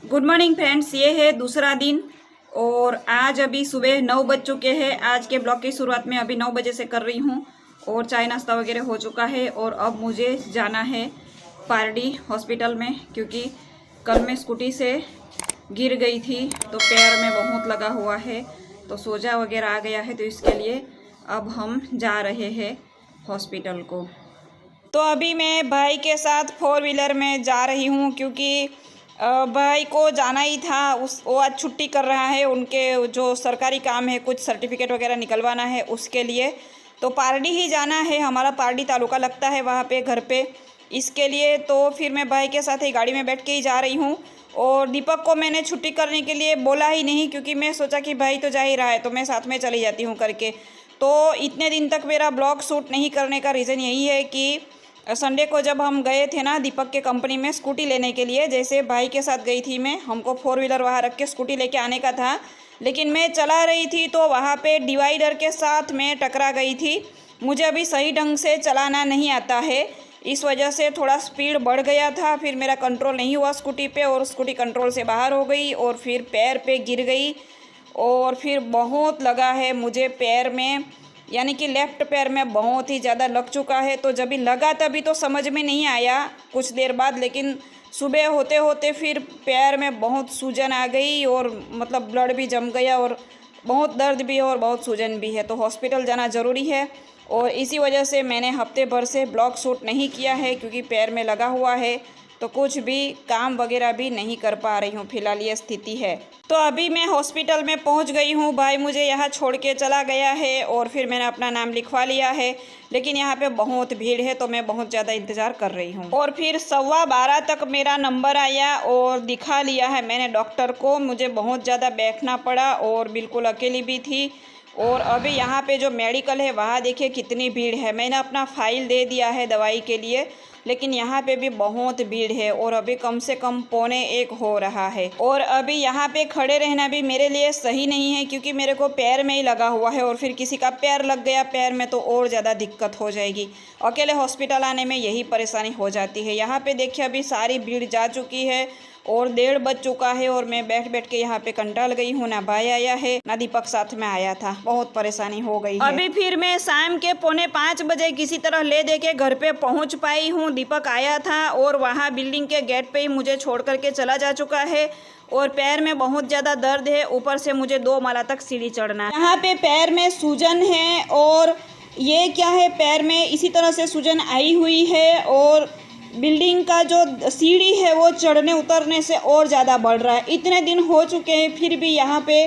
Good morning friends, ये है दूसरा दिन और आज अभी सुबह 9 बज चुके हैं। आज के ब्लॉग की शुरुआत में अभी 9 बजे से कर रही हूँ और चाय नाश्ता वगैरह हो चुका है। और अब मुझे जाना है पारडी हॉस्पिटल में, क्योंकि कल मैं स्कूटी से गिर गई थी तो पैर में बहुत लगा हुआ है, तो सोजा वगैरह आ गया है, तो इसके लिए अब हम जा रहे हैं हॉस्पिटल को। तो अभी मैं भाई के साथ 4 व्हीलर में जा रही हूँ, क्योंकि भाई को जाना ही था। वो आज छुट्टी कर रहा है, उनके जो सरकारी काम है, कुछ सर्टिफिकेट वगैरह निकलवाना है, उसके लिए तो पारडी ही जाना है। हमारा पारडी तालुका लगता है वहाँ पे घर पे, इसके लिए तो फिर मैं भाई के साथ ही गाड़ी में बैठ के ही जा रही हूँ। और दीपक को मैंने छुट्टी करने के लिए बोला ही नहीं, क्योंकि मैं सोचा कि भाई तो जा ही रहा है तो मैं साथ में चली जाती हूँ करके। तो इतने दिन तक मेरा ब्लॉग शूट नहीं करने का रीज़न यही है कि संडे को जब हम गए थे ना दीपक के कंपनी में स्कूटी लेने के लिए, जैसे भाई के साथ गई थी मैं, हमको 4 व्हीलर वहाँ रख के स्कूटी लेके आने का था, लेकिन मैं चला रही थी तो वहाँ पे डिवाइडर के साथ मैं टकरा गई थी। मुझे अभी सही ढंग से चलाना नहीं आता है, इस वजह से थोड़ा स्पीड बढ़ गया था, फिर मेरा कंट्रोल नहीं हुआ स्कूटी पे और स्कूटी कंट्रोल से बाहर हो गई और फिर पैर पे गिर गई और फिर बहुत लगा है मुझे पैर में, यानी कि लेफ़्ट पैर में बहुत ही ज़्यादा लग चुका है। तो जब भी लगा तभी तो समझ में नहीं आया कुछ देर बाद, लेकिन सुबह होते होते फिर पैर में बहुत सूजन आ गई और मतलब ब्लड भी जम गया और बहुत दर्द भी है और बहुत सूजन भी है, तो हॉस्पिटल जाना ज़रूरी है। और इसी वजह से मैंने हफ्ते भर से ब्लॉग शूट नहीं किया है, क्योंकि पैर में लगा हुआ है तो कुछ भी काम वगैरह भी नहीं कर पा रही हूँ, फिलहाल ये स्थिति है। तो अभी मैं हॉस्पिटल में पहुँच गई हूँ, भाई मुझे यहाँ छोड़ के चला गया है और फिर मैंने अपना नाम लिखवा लिया है, लेकिन यहाँ पे बहुत भीड़ है तो मैं बहुत ज़्यादा इंतज़ार कर रही हूँ। और फिर 12:15 तक मेरा नंबर आया और दिखा लिया है मैंने डॉक्टर को। मुझे बहुत ज़्यादा बैठना पड़ा और बिल्कुल अकेली भी थी। और अभी यहाँ पे जो मेडिकल है वहाँ देखिए कितनी भीड़ है। मैंने अपना फ़ाइल दे दिया है दवाई के लिए, लेकिन यहाँ पे भी बहुत भीड़ है और अभी कम से कम 12:45 हो रहा है। और अभी यहाँ पे खड़े रहना भी मेरे लिए सही नहीं है, क्योंकि मेरे को पैर में ही लगा हुआ है और फिर किसी का पैर लग गया पैर में तो और ज़्यादा दिक्कत हो जाएगी। अकेले हॉस्पिटल आने में यही परेशानी हो जाती है। यहाँ पे देखिए अभी सारी भीड़ जा चुकी है और 1:30 बज चुका है और मैं बैठ बैठ के यहाँ पे कंटाल गई हूँ। ना भाई आया है ना दीपक साथ में आया था, बहुत परेशानी हो गई है। अभी फिर मैं शाम के 4:45 बजे किसी तरह ले दे के घर पे पहुँच पाई हूँ। दीपक आया था और वहाँ बिल्डिंग के गेट पे ही मुझे छोड़ करके चला जा चुका है और पैर में बहुत ज़्यादा दर्द है। ऊपर से मुझे 2 माला तक सीढ़ी चढ़ना है। यहाँ पे पैर में सूजन है और ये क्या है, पैर में इसी तरह से सूजन आई हुई है और बिल्डिंग का जो सीढ़ी है वो चढ़ने उतरने से और ज़्यादा बढ़ रहा है। इतने दिन हो चुके हैं फिर भी यहाँ पे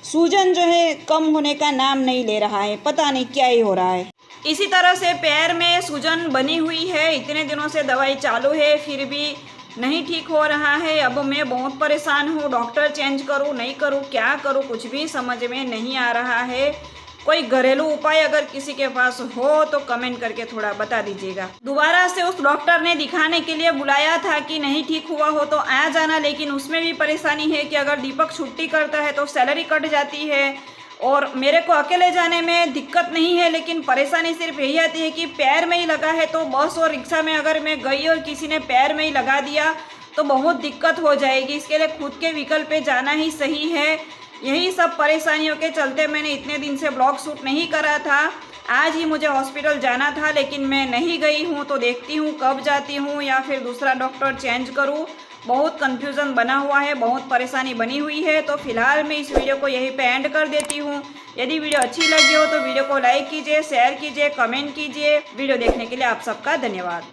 सूजन जो है कम होने का नाम नहीं ले रहा है, पता नहीं क्या ही हो रहा है। इसी तरह से पैर में सूजन बनी हुई है, इतने दिनों से दवाई चालू है फिर भी नहीं ठीक हो रहा है। अब मैं बहुत परेशान हूँ, डॉक्टर चेंज करूँ नहीं करूँ क्या करूँ, कुछ भी समझ में नहीं आ रहा है। कोई घरेलू उपाय अगर किसी के पास हो तो कमेंट करके थोड़ा बता दीजिएगा। दोबारा से उस डॉक्टर ने दिखाने के लिए बुलाया था कि नहीं ठीक हुआ हो तो आ जाना, लेकिन उसमें भी परेशानी है कि अगर दीपक छुट्टी करता है तो सैलरी कट जाती है और मेरे को अकेले जाने में दिक्कत नहीं है, लेकिन परेशानी सिर्फ यही आती है कि पैर में ही लगा है। तो बस और रिक्शा में अगर मैं गई और किसी ने पैर में ही लगा दिया तो बहुत दिक्कत हो जाएगी। इसके लिए खुद के व्हीकल पे जाना ही सही है। यही सब परेशानियों के चलते मैंने इतने दिन से ब्लॉग शूट नहीं करा था। आज ही मुझे हॉस्पिटल जाना था लेकिन मैं नहीं गई हूँ, तो देखती हूँ कब जाती हूँ या फिर दूसरा डॉक्टर चेंज करूँ। बहुत कन्फ्यूज़न बना हुआ है, बहुत परेशानी बनी हुई है। तो फिलहाल मैं इस वीडियो को यहीं पे एंड कर देती हूँ। यदि वीडियो अच्छी लगी हो तो वीडियो को लाइक कीजिए, शेयर कीजिए, कमेंट कीजिए। वीडियो देखने के लिए आप सबका धन्यवाद।